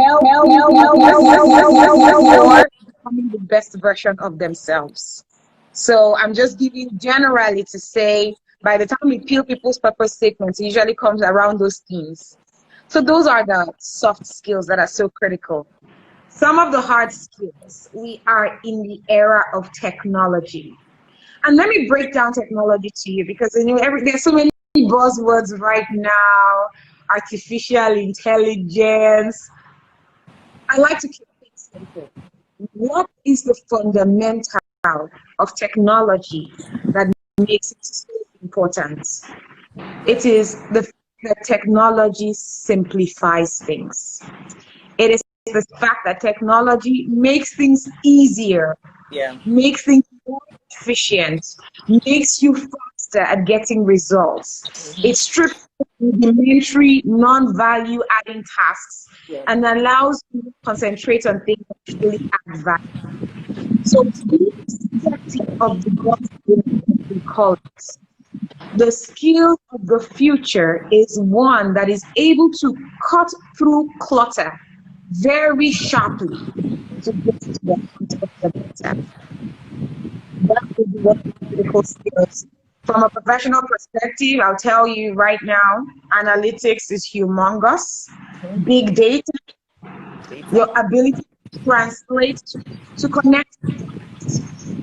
or becoming the best version of themselves. So I'm just giving generally to say, by the time we peel people's purpose statements, it usually comes around those themes. So those are the soft skills that are so critical. Some of the hard skills, we are in the era of technology. And let me break down technology to you because there's so many buzzwords right now, artificial intelligence. I like to keep things simple. What is the fundamental of technology that makes it so important? Yeah. It is the technology simplifies things. It is the fact that technology makes things easier, Yeah. makes things more efficient, makes you faster at getting results. It strips rudimentary, non-value adding tasks Yeah. and allows you to concentrate on things that truly add value. So, irrespective of the buzzword we call it, the skill of the future is one that is able to cut through clutter very sharply to get to the heart of the matter. That would be one of the critical skills. From a professional perspective, I'll tell you right now, analytics is humongous. Big data, your Data. ability to translate, to connect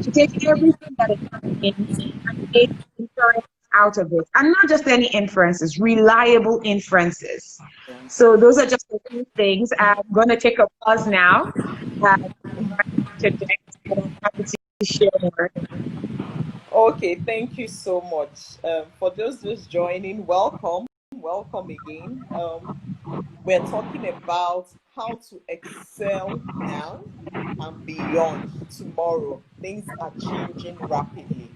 to take everything that is happening and make inference out of it. And not just any inferences, reliable inferences. Yeah. So those are just a few things. I'm going to take a pause now. Interject, but I'm happy to share more. Okay, thank you so much. For those just joining, welcome, welcome again. We're talking about how to excel now and beyond tomorrow. Things are changing rapidly.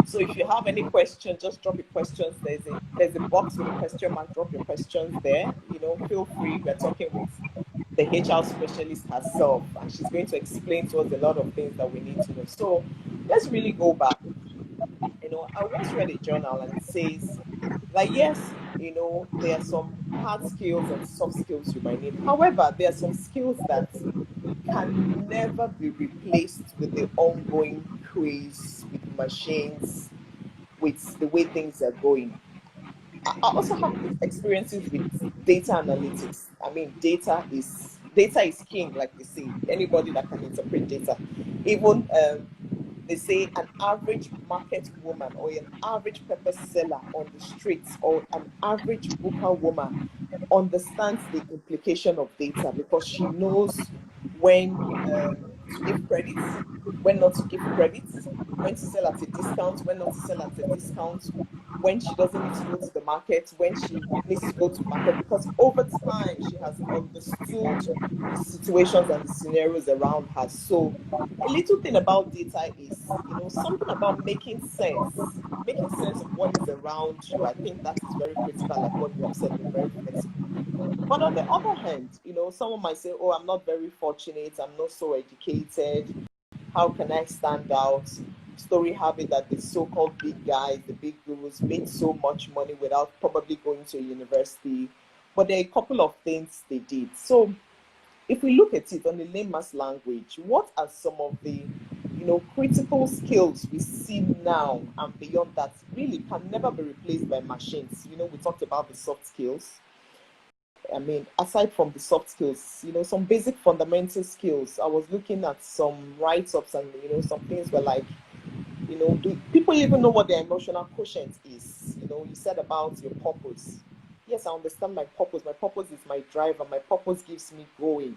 So if you have any questions, just drop your questions. There's a box with a question mark. Drop your questions there. Feel free. We're talking with the HR specialist herself, and she's going to explain to us a lot of things that we need to know. So let's really go back. I once read a journal and it says, like, yes, there are some hard skills and soft skills you might need. However, there are some skills that can never be replaced with the ongoing craze with machines, with the way things are going. I also have experiences with data analytics. I mean, data is king, like they say. Anybody that can interpret data, even they say an average market woman or an average pepper seller on the streets or an average booker woman understands the implication of data because she knows when to give credits, when not to give credits, when to sell at a discount, when not to sell at a discount, when she doesn't need to go to the market, when she needs to go to market, because over time she has understood the situations and the scenarios around her. So a little thing about data is, something about making sense of what is around you. I think that is very critical, like what you have said, be very flexible. But on the other hand, someone might say, oh, I'm not very fortunate, I'm not so educated, how can I stand out? Story have it that the so-called big guys, the big gurus, made so much money without probably going to a university. But there are a couple of things they did. So if we look at it on the layman's language, what are some of the critical skills we see now and beyond that really can never be replaced by machines? We talked about the soft skills. I mean, aside from the soft skills, some basic fundamental skills. I was looking at some write-ups and, some things were like, do people even know what their emotional quotient is? You said about your purpose. Yes, I understand my purpose. My purpose is my driver. My purpose gives me going.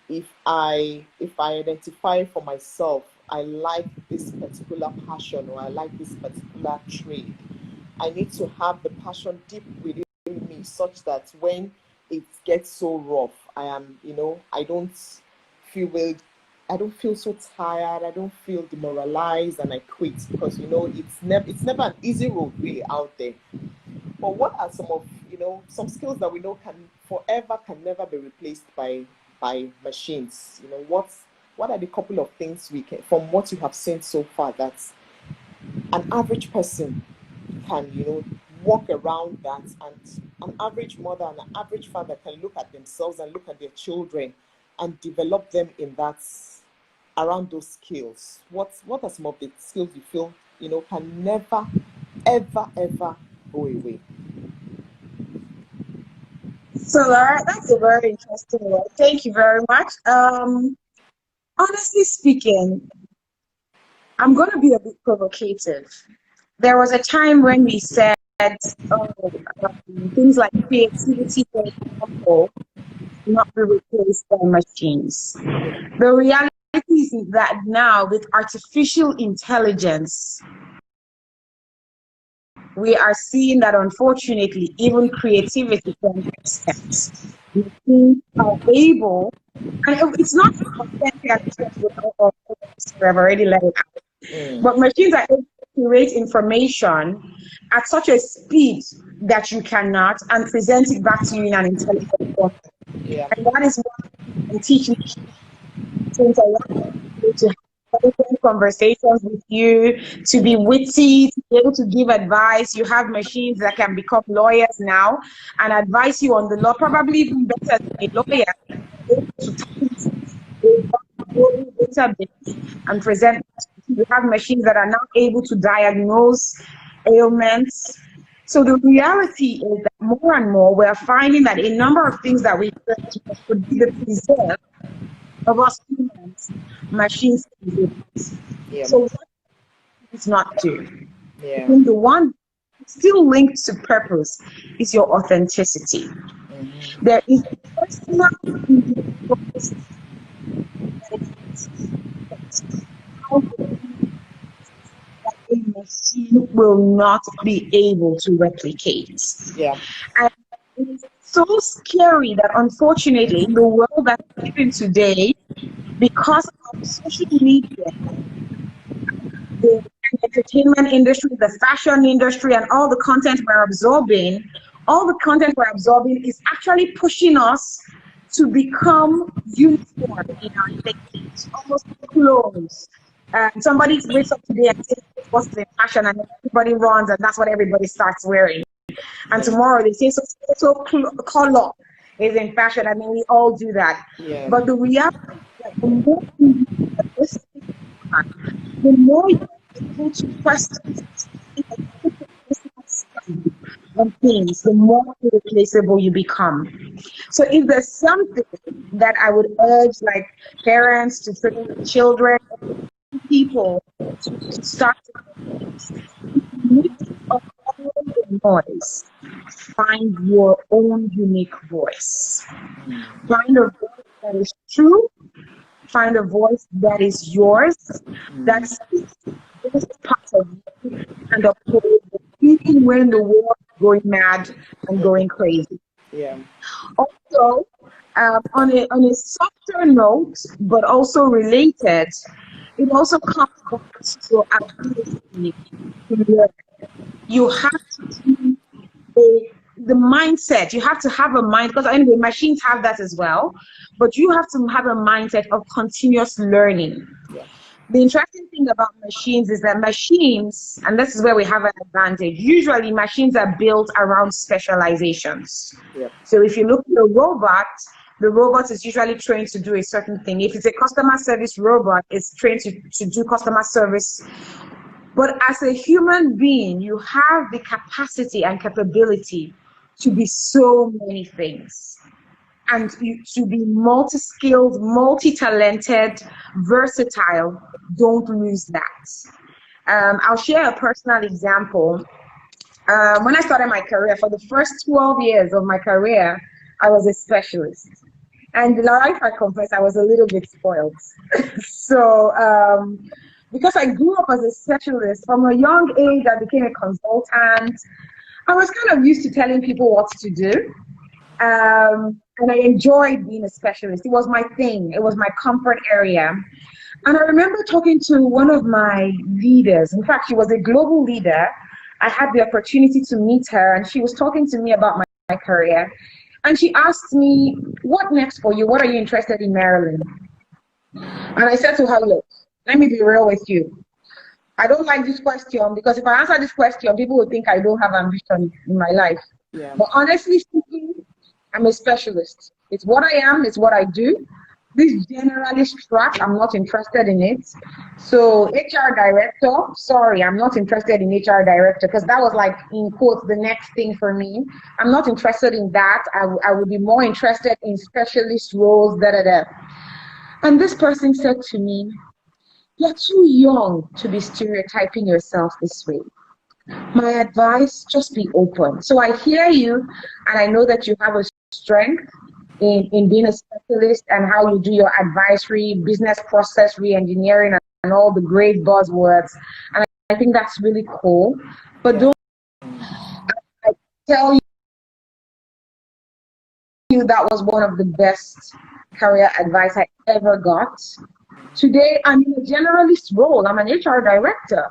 If I identify for myself, I like this particular passion or I like this particular trade, I need to have the passion deep within me such that when it gets so rough, I don't feel well, I don't feel so tired, I don't feel demoralized and I quit because it's never an easy road really out there. But what are some of some skills that we know can never be replaced by machines? What are the couple of things we can, from what you have seen so far, that an average person can walk around that, and an average mother and an average father can look at themselves and look at their children and develop them in that, around those skills? What are some of the skills you feel, can never, ever, ever go away? So, Laura, that's a very interesting one. Thank you very much. Honestly speaking, I'm going to be a bit provocative. There was a time when we said oh, things like creativity, for example, not be replaced by machines. The reality is that now, with artificial intelligence, we are seeing that unfortunately, even creativity can be accepted. Machines are able, and it's not content creation, I've already let it out. But machines are able to create information at such a speed that you cannot, and present it back to you in an intelligent form. Yeah. And that is what I'm teaching to interact, to have open conversations with you, to be witty, to be able to give advice. You have machines that can become lawyers now and advise you on the law, probably even better than a lawyer, to type a database and present. You have machines that are now able to diagnose ailments. So the reality is that more and more we're finding that a number of things that we could be the preserve of us humans, machines can do. Yeah. So what it's not do? Yeah. I think the one still linked to purpose is your authenticity. There is a personal individuality that a machine will not be able to replicate. Yeah. And it is so scary that unfortunately in the world that we live in today, because of social media, the entertainment industry, the fashion industry, and all the content we're absorbing, is actually pushing us to become uniform in our thinking, almost clothes. Somebody wakes up today and says what's in fashion, and everybody runs, and that's what everybody starts wearing. And tomorrow they say so color is in fashion, and then we all do that. Yeah. But the reality is that the more the more you're able to question on things, the more irreplaceable you become. So if there's something that I would urge like parents to train children, people to start of all the noise, find your own unique voice. Find a voice that is true, find a voice that is yours, that speaks this part of you and uphold it, even when the world is going mad and going crazy. Yeah. Also, on a softer note, but also related, it also comes back to your ability to learn. You have to do the mindset. You have to have a mind, because anyway, machines have that as well, but you have to have a mindset of continuous learning. Yeah. The interesting thing about machines is that machines, and this is where we have an advantage, usually machines are built around specializations. Yeah. So if you look at a robot, the robot is usually trained to do a certain thing. If it's a customer service robot, it's trained to do customer service. But as a human being, you have the capacity and capability to be so many things. And to be multi-skilled, multi-talented, versatile. Don't lose that. I'll share a personal example. When I started my career, for the first 12 years of my career, I was a specialist. And Laura, if I confess, I was a little bit spoiled. So, because I grew up as a specialist, from a young age, I became a consultant. I was kind of used to telling people what to do. And I enjoyed being a specialist. It was my thing. It was my comfort area. And I remember talking to one of my leaders. In fact, she was a global leader. I had the opportunity to meet her, and she was talking to me about my career. And she asked me, what next for you? What are you interested in, Marilyn? And I said to her, look, let me be real with you. I don't like this question because if I answer this question, people will think I don't have ambition in my life. Yeah. But honestly speaking, I'm a specialist. It's what I am, it's what I do. This generalist track, I'm not interested in it. So HR director, sorry, I'm not interested in HR director because that was like, in quotes, the next thing for me. I'm not interested in that. I would be more interested in specialist roles, da da da. And this person said to me, you're too young to be stereotyping yourself this way. My advice, just be open. So I hear you, and I know that you have a strength in being a specialist and how you do your advisory, business process re-engineering, and all the great buzzwords. And I think that's really cool. But don't I tell you that was one of the best career advice I ever got. Today, I'm in a generalist role. I'm an HR director.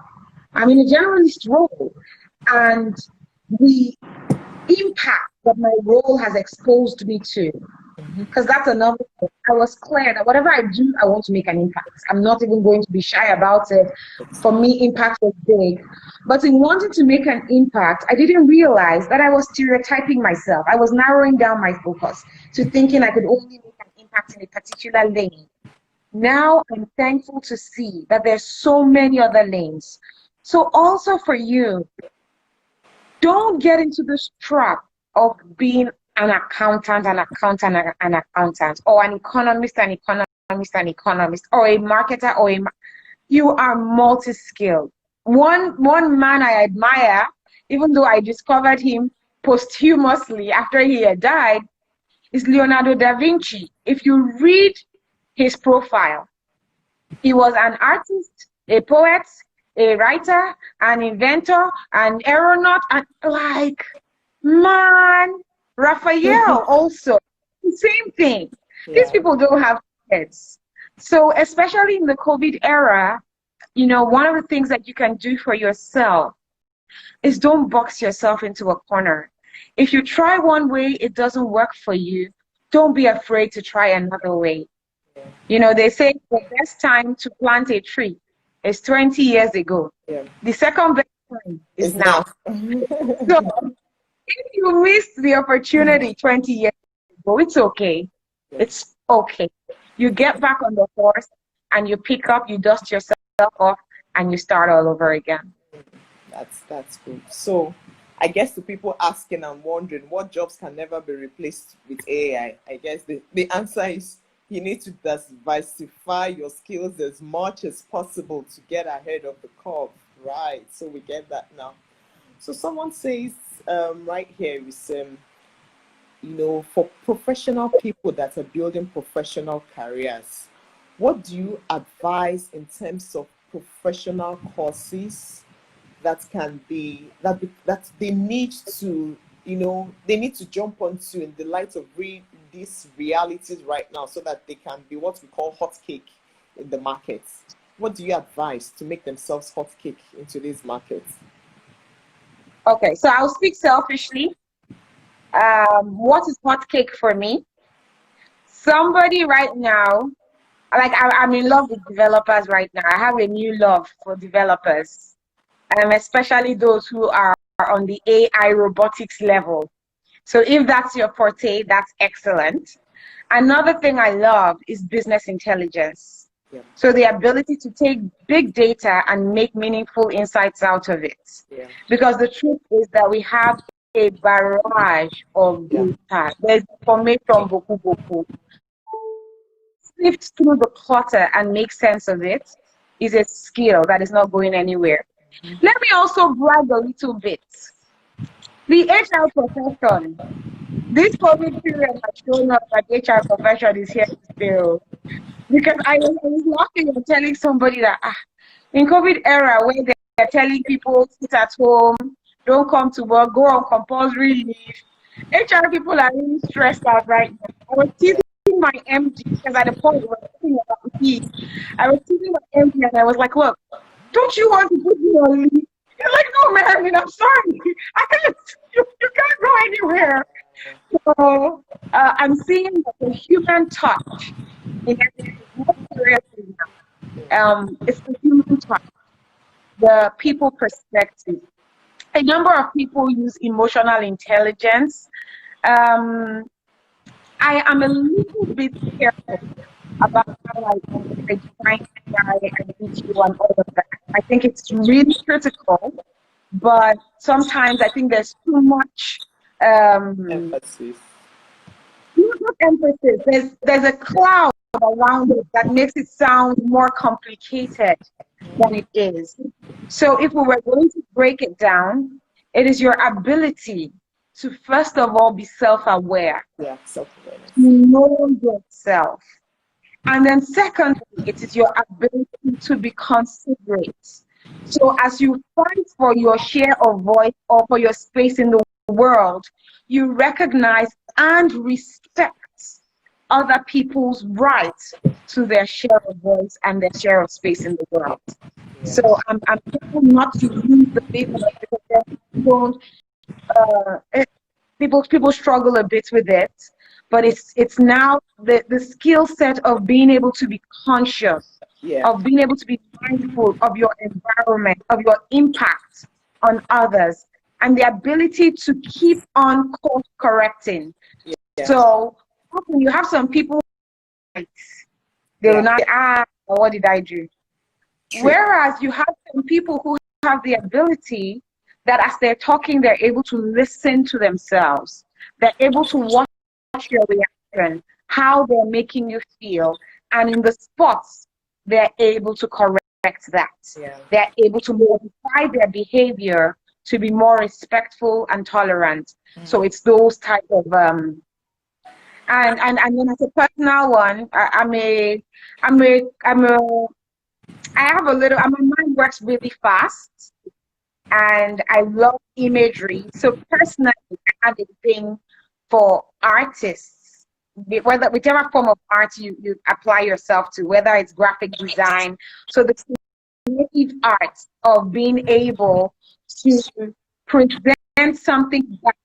I'm in a generalist role. And the impact that my role has exposed me to, because that's another thing. I was clear that whatever I do, I want to make an impact. I'm not even going to be shy about it. For me, impact was big. But in wanting to make an impact, I didn't realize that I was stereotyping myself. I was narrowing down my focus to thinking I could only make an impact in a particular lane. Now I'm thankful to see that there's so many other lanes. So also for you, don't get into this trap of being an accountant, an accountant, an accountant, or an economist, an economist, an economist, or a marketer, or you are multi-skilled. One man I admire, even though I discovered him posthumously after he had died, is Leonardo da Vinci. If you read his profile, he was an artist, a poet, a writer, an inventor, an aeronaut, and like, man, Raphael also, the same thing. Yeah. These people don't have kids. So especially in the COVID era, you know, one of the things that you can do for yourself is don't box yourself into a corner. If you try one way, it doesn't work for you, don't be afraid to try another way. You know, they say the best time to plant a tree is 20 years ago. Yeah. The second best time is now. So if you missed the opportunity 20 years ago, it's okay. It's okay. You get back on the horse and you pick up, you dust yourself off, and you start all over again. That's good. So I guess the people asking and wondering what jobs can never be replaced with AI, I guess the answer is you need to diversify your skills as much as possible to get ahead of the curve, right? So we get that now. So someone says right here is, you know, for professional people that are building professional careers, what do you advise in terms of professional courses that can be, that they need to, you know, they need to jump onto in the light of these realities right now so that they can be what we call hot cake in the markets? What do you advise to make themselves hot cake in today's markets? Okay, so I'll speak selfishly. What is hot cake for me? Somebody right now, like I'm in love with developers right now. I have a new love for developers, especially those who are on the AI robotics level. So if that's your forte, that's excellent. Another thing I love is business intelligence. Yeah. So the ability to take big data and make meaningful insights out of it. Yeah. Because the truth is that we have a barrage of data. There's information boku. Sift through the clutter and make sense of it is a skill that is not going anywhere. Let me also brag a little bit. The HR profession, this COVID period has shown us that the HR profession is here to stay. Because I was laughing and telling somebody that in COVID era, where they're telling people sit at home, don't come to work, go on compulsory leave, HR people are really stressed out right now. I was teasing my MD because at the point we were talking about leave. I was teasing my MD and I was like, look, don't you want to put me on leave? He's like, no, man, I mean, I'm sorry. I can't, you can't go anywhere. So I'm seeing the human touch in everything. It's the human touch. the people perspective. A number of people use emotional intelligence. Um, I am a little bit careful about how I define AI and EQ and all of that. I think it's really critical, but sometimes I think there's too much Emphasis. not emphasis. There's a cloud around it that makes it sound more complicated than it is. So if we were going to break it down, it is your ability to first of all be self-aware, Yeah, self-awareness. know yourself. And then secondly, it is your ability to be considerate. So as you fight for your share of voice or for your space in the world, you recognize and respect other people's right to their share of voice and their share of space in the world. Yeah. So I'm careful not to use the big word because then people struggle a bit with it. But it's now the skill set of being able to be conscious, Yeah. of being able to be mindful of your environment, of your impact on others, and the ability to keep on course correcting. Yeah. So often you have some people, they will not say, what did I do? True. Whereas you have some people who have the ability that as they're talking, they're able to listen to themselves. They're able to watch your reaction, how they're making you feel, and in the spots, they're able to correct that. Yeah. They're able to modify their behavior to be more respectful and tolerant. So it's those type of and then as a personal one, my mind works really fast, and I love imagery. So personally, I have a thing for artists, whichever form of art you apply yourself to, whether it's graphic design. So the creative art of being able to present something back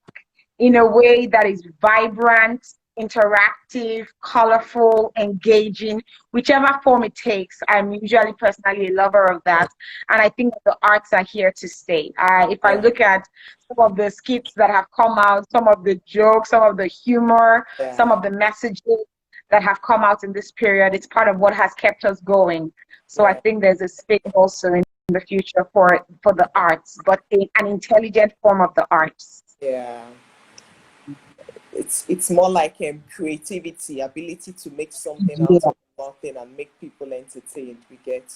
in a way that is vibrant, interactive, colorful, engaging, whichever form it takes. I'm usually personally a lover of that. And I think that the arts are here to stay. If I look at some of the skits that have come out, some of the jokes, some of the humor, some of the messages that have come out in this period, it's part of what has kept us going. So I think there's a space also in the future for the arts, but an intelligent form of the arts. Yeah. It's more like creativity, ability to make something out of nothing and make people entertained. We get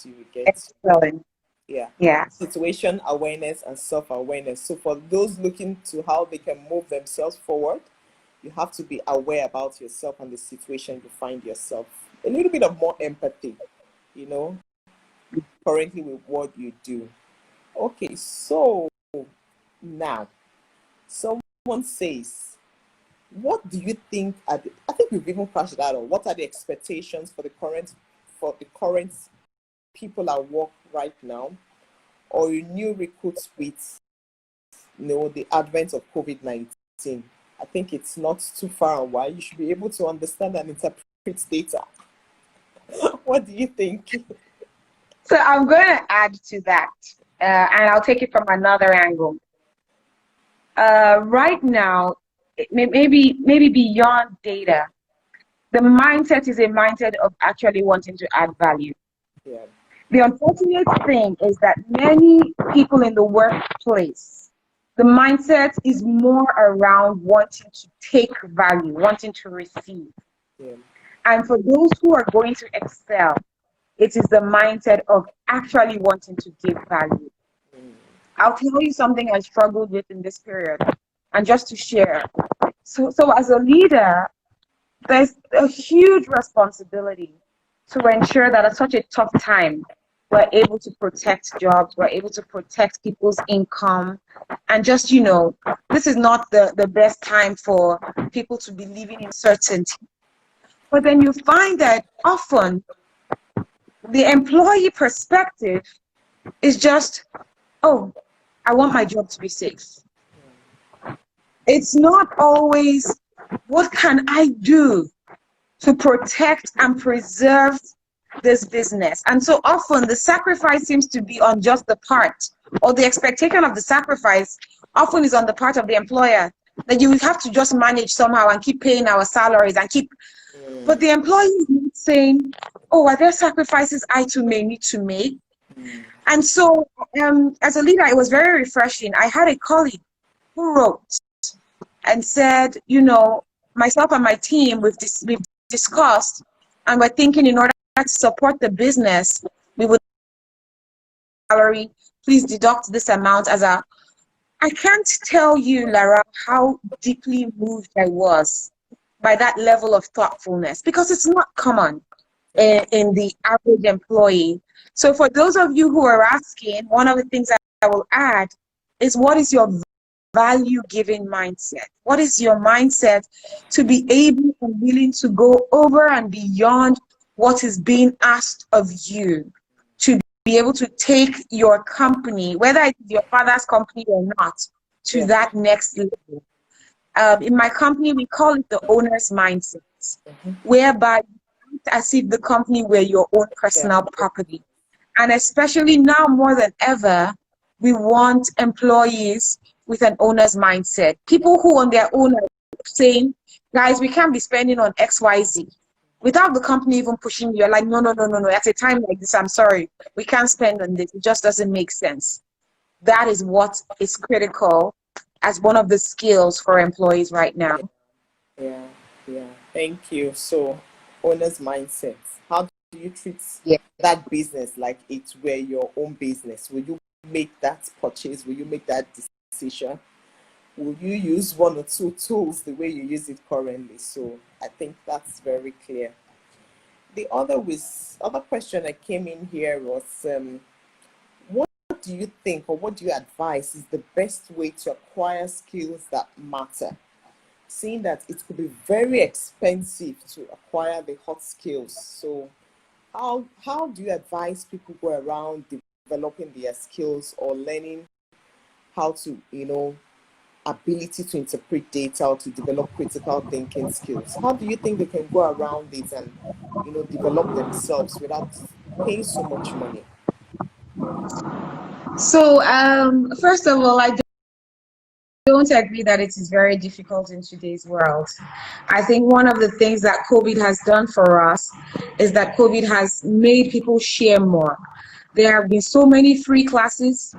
Excellent. Yeah. Situation awareness and self-awareness. So for those looking to how they can move themselves forward, you have to be aware about yourself and the situation you find yourself. A little bit of more empathy, currently with what you do. Okay, so now someone says, what do you think I think we've even crashed that on. What are the expectations for the current people at work right now, or new recruits with the advent of COVID-19? I think it's not too far away. You should be able to understand and interpret data. What do you think? So I'm going to add to that, and I'll take it from another angle. Right now, maybe beyond data, the mindset is a mindset of actually wanting to add value. Yeah. The unfortunate thing is that many people in the workplace, the mindset is more around wanting to take value, wanting to receive. Yeah. And for those who are going to excel, it is the mindset of actually wanting to give value. I'll tell you something I struggled with in this period, and just to share. So as a leader, there's a huge responsibility to ensure that at such a tough time, we're able to protect jobs, we're able to protect people's income. And just, this is not the best time for people to be living in certainty. But then you find that often the employee perspective is just, oh, I want my job to be safe. It's not always, what can I do to protect and preserve this business. And so often the sacrifice seems to be on just the part, or the expectation of the sacrifice often is on the part of the employer, that you have to just manage somehow and keep paying our salaries and keep, but the employee is not saying, oh, are there sacrifices I too may need to make? And so as a leader, it was very refreshing. I had a colleague who wrote and said, you know, myself and my team, we've discussed, and we're thinking in order to support the business, we would salary, please deduct this amount as a, I can't tell you, Lara, how deeply moved I was by that level of thoughtfulness, because it's not common in the average employee. So for those of you who are asking, one of the things that I will add is, what is your value-giving mindset? What is your mindset to be able and willing to go over and beyond what is being asked of you, to be able to take your company, whether it's your father's company or not, to that next level? In my company, we call it the owner's mindset, whereby you act as if the company were your own personal property. And especially now more than ever, we want employees with an owner's mindset. People who on their own are saying, guys, we can't be spending on XYZ. Without the company even pushing you, you're like, no. At a time like this, I'm sorry, we can't spend on this. It just doesn't make sense. That is what is critical as one of the skills for employees right now. Yeah. Thank you. So, owner's mindset. How do you treat that business like it were your own business? Will you make that purchase? Will you make that decision? Will you use one or two tools the way you use it currently? So I think that's very clear. The other question that came in here was, what do you think, or what do you advise is the best way to acquire skills that matter? Seeing that it could be very expensive to acquire the hot skills. So how do you advise people go around developing their skills or learning how to, ability to interpret data or to develop critical thinking skills? How do you think they can go around it and, develop themselves without paying so much money? So, first of all, I don't agree that it is very difficult in today's world. I think one of the things that COVID has done for us is that COVID has made people share more. There have been so many free classes,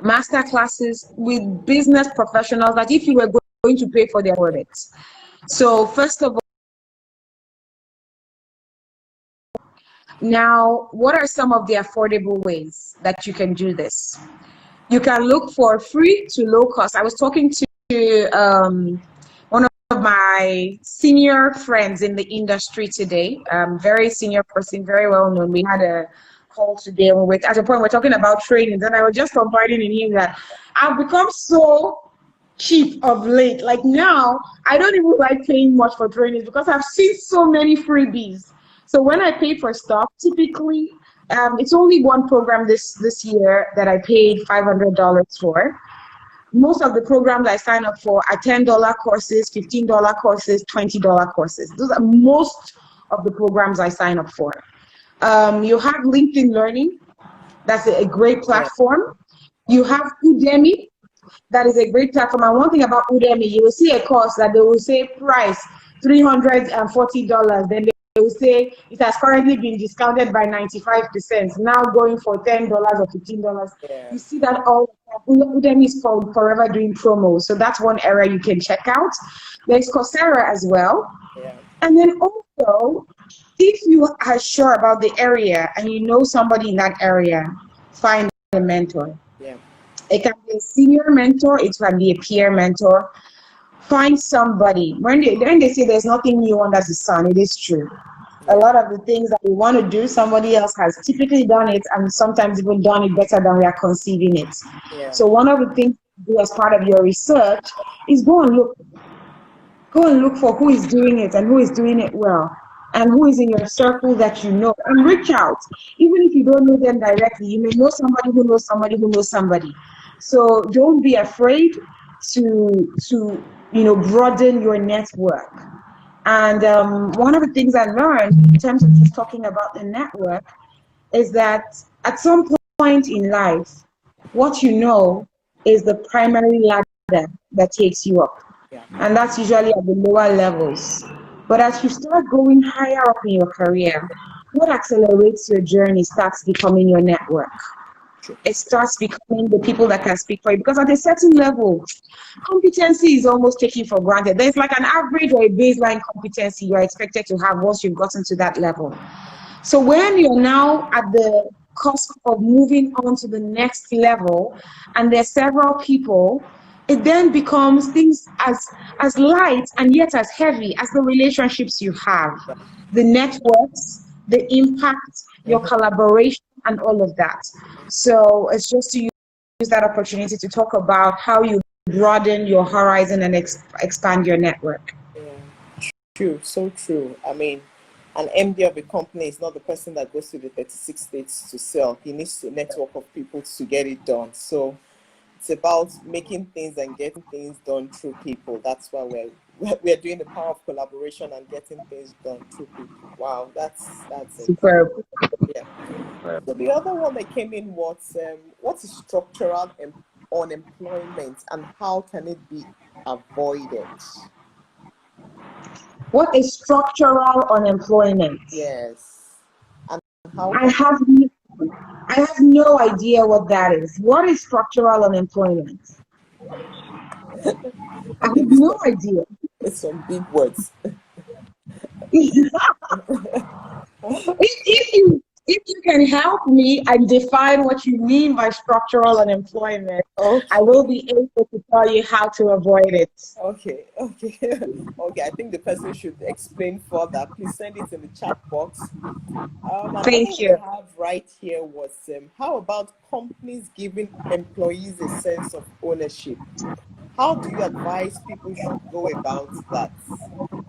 master classes with business professionals that if you were going to pay for their products. So first of all, now, what are some of the affordable ways that you can do this? You can look for free to low cost. I was talking to one of my senior friends in the industry today, very senior person, very well known. We had a call today, and at a point we're talking about trainings, and I was just confiding in him that I've become so cheap of late. Like now, I don't even like paying much for trainings because I've seen so many freebies. So when I pay for stuff, typically, it's only one program this year that I paid $500 for. Most of the programs I sign up for are $10 courses, $15 courses, $20 courses. Those are most of the programs I sign up for. You have LinkedIn Learning. That's a great platform. You have Udemy. That is a great platform. And one thing about Udemy, you will see a course that they will say price $340. Then they will say it has currently been discounted by 95%, now going for $10 or $15. You see that all Udemy is called forever doing promos. So that's one area you can check out. There's Coursera as well. And then also, if you are sure about the area and you know somebody in that area, find a mentor. It can be a senior mentor, it can be a peer mentor. Find somebody. When they say there's nothing new under the sun, it is true. A lot of the things that we want to do, somebody else has typically done it, and sometimes even done it better than we are conceiving it. So one of the things to do as part of your research is go and look for who is doing it and who is doing it well, and who is in your circle that you know, and reach out. Even if you don't know them directly, you may know somebody who knows somebody who knows somebody. So don't be afraid to broaden your network. And one of the things I learned in terms of just talking about the network is that at some point in life, what you know is the primary ladder that takes you up. Yeah. And that's usually at the lower levels. But as you start going higher up in your career, what accelerates your journey starts becoming your network. True. It starts becoming the people that can speak for you. Because at a certain level, competency is almost taken for granted. There's like an average or a baseline competency you're expected to have once you've gotten to that level. So when you're now at the cusp of moving on to the next level, and there's several people, it then becomes things as light and yet as heavy as the relationships you have, the networks, the impact, your collaboration, and all of that. So it's just to use that opportunity to talk about how you broaden your horizon and expand your network. Yeah. True, so true. I mean, an MD of a company is not the person that goes to the 36 states to sell. He needs a network of people to get it done. So it's about making things and getting things done through people. That's why we're doing the power of collaboration and getting things done through people. Wow, that's Superb. yeah. So the other one that came in was what is structural unemployment and how can it be avoided? What is structural unemployment? Yes. And how I have I have no idea what that is. What is structural unemployment? I have it's no some, idea. it's some big words. If you can help me and define what you mean by structural unemployment, I Okay. will be able to tell you how to avoid it. Okay, okay, okay. I think the person should explain further. Please send it in the chat box. Another Thank we you. have right here was how about companies giving employees a sense of ownership? How do you advise people should go about that?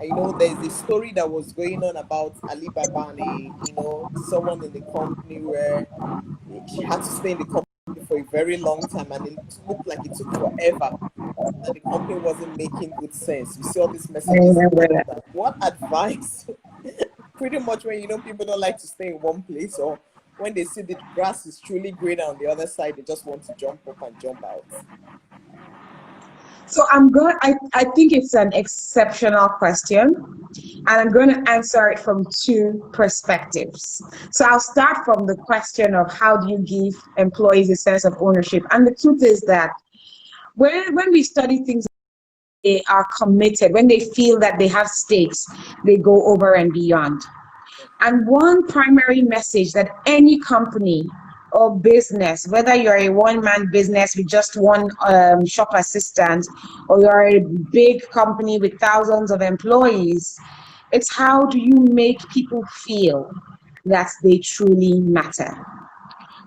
I know there's a story that was going on about Alibaba and someone in the company where she had to stay in the company for a very long time and it looked like it took forever, that the company wasn't making good sense. You see all these I messages remember and all that. that. What advice? Pretty much when people don't like to stay in one place, or when they see the grass is truly greener on the other side, they just want to jump up and jump out. So I think it's an exceptional question, and I'm going to answer it from two perspectives. So I'll start from the question of how do you give employees a sense of ownership? And the truth is that when we study things, they are committed, when they feel that they have stakes, they go over and beyond. And one primary message that any company or business, whether you're a one-man business with just one shop assistant, or you're a big company with thousands of employees, it's how do you make people feel that they truly matter?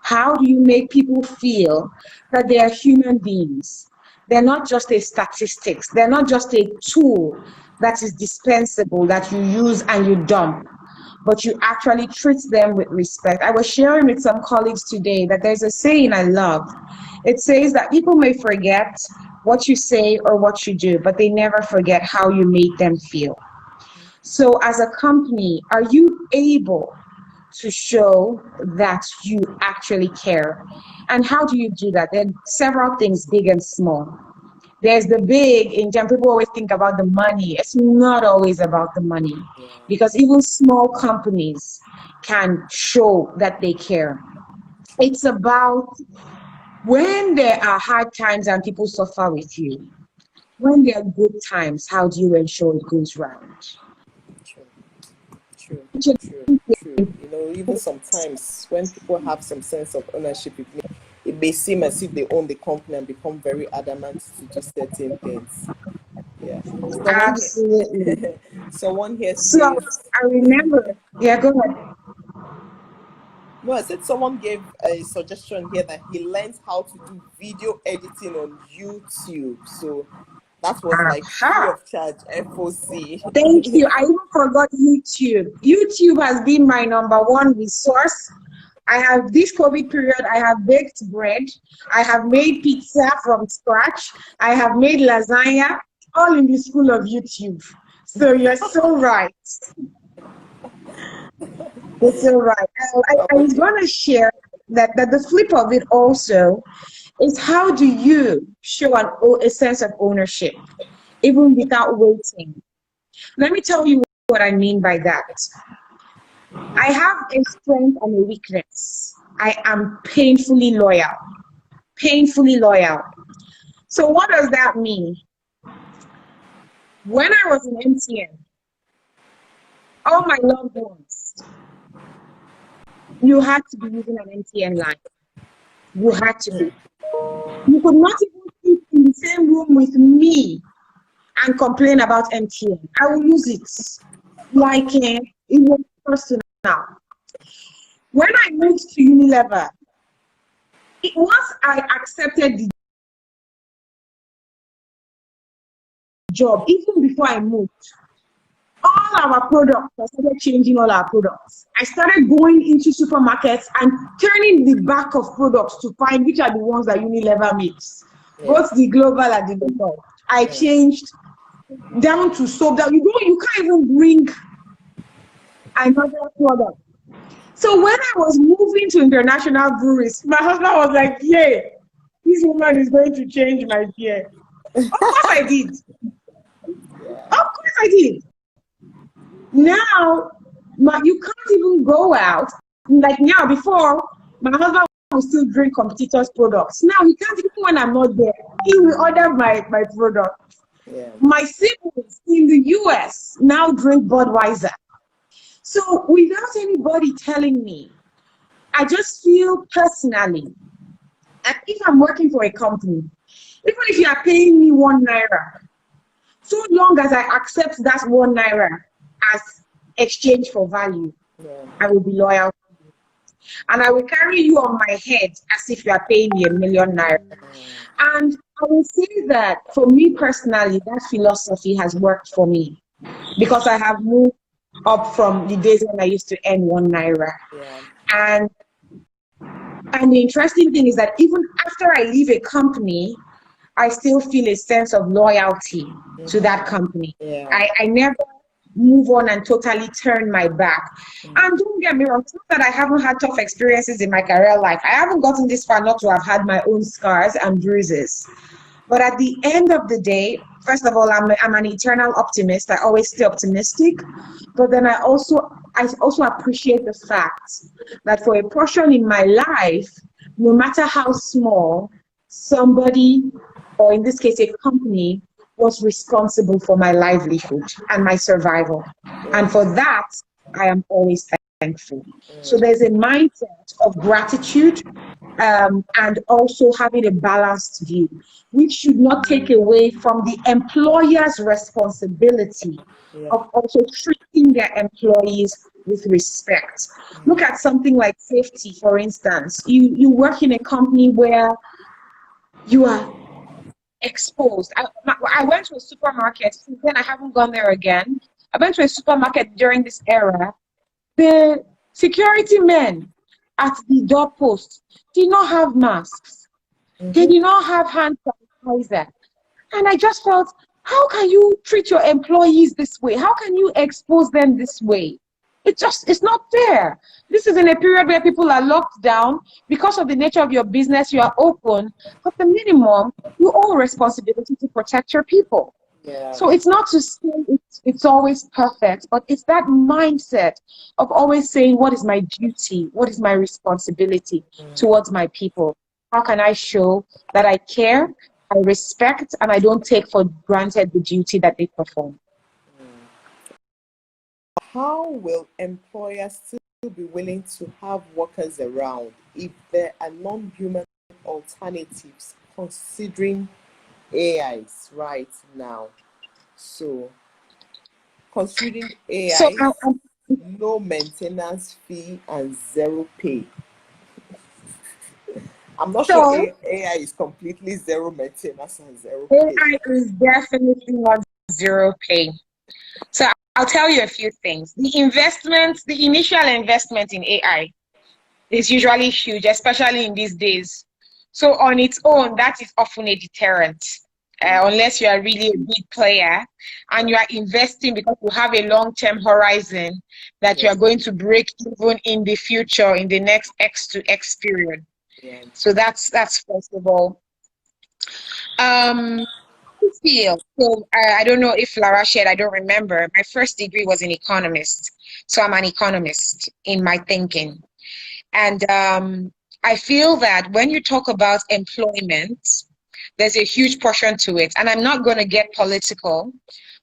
How do you make people feel that they are human beings? They're not just a statistics. They're not just a tool that is dispensable that you use and you dump, but you actually treat them with respect. I was sharing with some colleagues today that there's a saying I love. It says that people may forget what you say or what you do, but they never forget how you made them feel. So as a company, are you able to show that you actually care? And how do you do that? There are several things, big and small. There's the big, in terms people always think about the money. It's not always about the money, because even small companies can show that they care. It's about when there are hard times and people suffer with you. When there are good times, how do you ensure it goes round? True, true, true, true. Even sometimes when people have some sense of ownership, it may seem as if they own the company and become very adamant to do certain things. Yeah. Absolutely. Someone here So says, I remember, yeah, go ahead. no, I said someone gave a suggestion here that he learned how to do video editing on YouTube. So that was like free Aha. of charge, FOC. Thank you. I even forgot YouTube. YouTube has been my number one resource. I have this COVID period, I have baked bread, I have made pizza from scratch, I have made lasagna, all in the school of YouTube. So you're so right. You're so right. I was Okay. going to share that the flip of it also is how do you show a sense of ownership, even without waiting? Let me tell you what I mean by that. I have a strength and a weakness. I am painfully loyal. Painfully loyal. So what does that mean? When I was in MTN, all my loved ones, you had to be using an MTN line. You had to be. You could not even sit in the same room with me and complain about MTN. I will use it like it was personal. When I moved to Unilever, once I accepted the job, even before I moved, all our products, I started changing all our products. I started going into supermarkets and turning the back of products to find which are the ones that Unilever makes, Yeah. both the global and the local. I Yeah. changed down to soap that you can't even bring another product. So when I was moving to international breweries, my husband was like, "Yeah, this woman is going to change my beer." Of course I did. Of Yeah. course I did. Now, you can't even go out. Like now, before, my husband will still drink competitors' products. Now, he can't, even when I'm not there, he will order my product. Yeah. My siblings in the US now drink Budweiser. So, without anybody telling me, I just feel personally that if I'm working for a company, even if you are paying me 1 naira, so long as I accept that 1 naira as exchange for value, Yeah. I will be loyal. And I will carry you on my head as if you are paying me 1 million naira. And I will say that for me personally, that philosophy has worked for me because I have moved up from the days when I used to earn 1 naira. Yeah. And and the interesting thing is that even after I leave a company, I still feel a sense of loyalty to that company. Yeah. I never move on and totally turn my back. And don't get me wrong, it's not that I haven't had tough experiences in my career life. I haven't gotten this far not to have had my own scars and bruises. But at the end of the day, first of all, I'm an eternal optimist. I always stay optimistic. But then I also appreciate the fact that for a portion in my life, no matter how small, somebody, or in this case, a company, was responsible for my livelihood and my survival. And for that, I am always thankful. So there's a mindset of gratitude and also having a balanced view, which should not take away from the employer's responsibility Yeah. of also treating their employees with respect. Look at something like safety, for instance. You work in a company where you are exposed. I went to a supermarket, since then I haven't gone there again. I went to a supermarket during this era. The security men at the doorpost did not have masks. They did not have hand sanitizer. And I just felt, how can you treat your employees this way? How can you expose them this way? It's not fair. This is in a period where people are locked down. Because of the nature of your business, you are open. But the minimum, you owe responsibility to protect your people. Yeah. So it's not to say it's always perfect, but it's that mindset of always saying, what is my duty? What is my responsibility towards my people? How can I show that I care, I respect, and I don't take for granted the duty that they perform? How will employers still be willing to have workers around if there are non-human alternatives considering AIs right now? So, considering So AIs, no maintenance fee and zero pay. I'm not sure so AI is completely zero maintenance and zero pay. AI is definitely not zero pay. So I'll tell you a few things. The initial investment in AI is usually huge, especially in these days. So on its own, that is often a deterrent. unless you are really a big player and you are investing because you have a long-term horizon that you are going to break even in the future in the next X to X period. So that's first of all. Feel so I don't know if Lara shared, I don't remember. My first degree was in economist, so I'm an economist in my thinking, and I feel that when you talk about employment, there's a huge portion to it, and I'm not going to get political,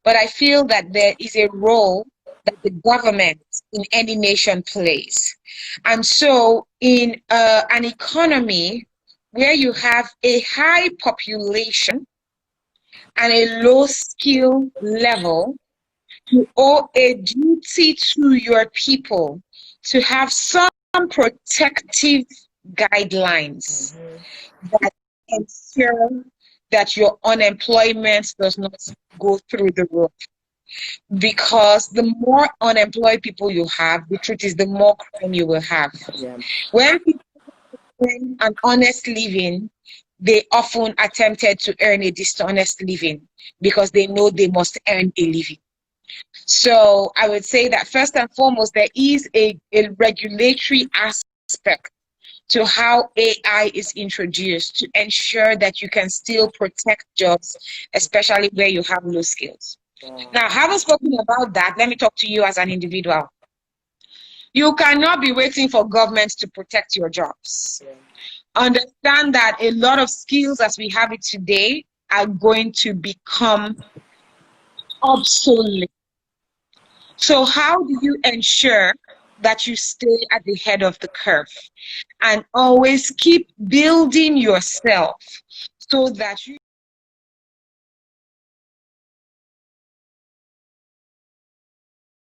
but I feel that there is a role that the government in any nation plays, and so in an economy where you have a high population and a low skill level, you owe a duty to your people to have some protective guidelines that ensure that your unemployment does not go through the roof. Because the more unemployed people you have, the truth is the more crime you will have. When people earn an honest living, they often attempted to earn a dishonest living because they know they must earn a living. So I would say that first and foremost, there is a regulatory aspect to how AI is introduced to ensure that you can still protect jobs, especially where you have low skills. Now, having spoken about that, let me talk to you as an individual. You cannot be waiting for government to protect your jobs. Understand that a lot of skills as we have it today are going to become obsolete. So how do you ensure that you stay at the head of the curve and always keep building yourself so that you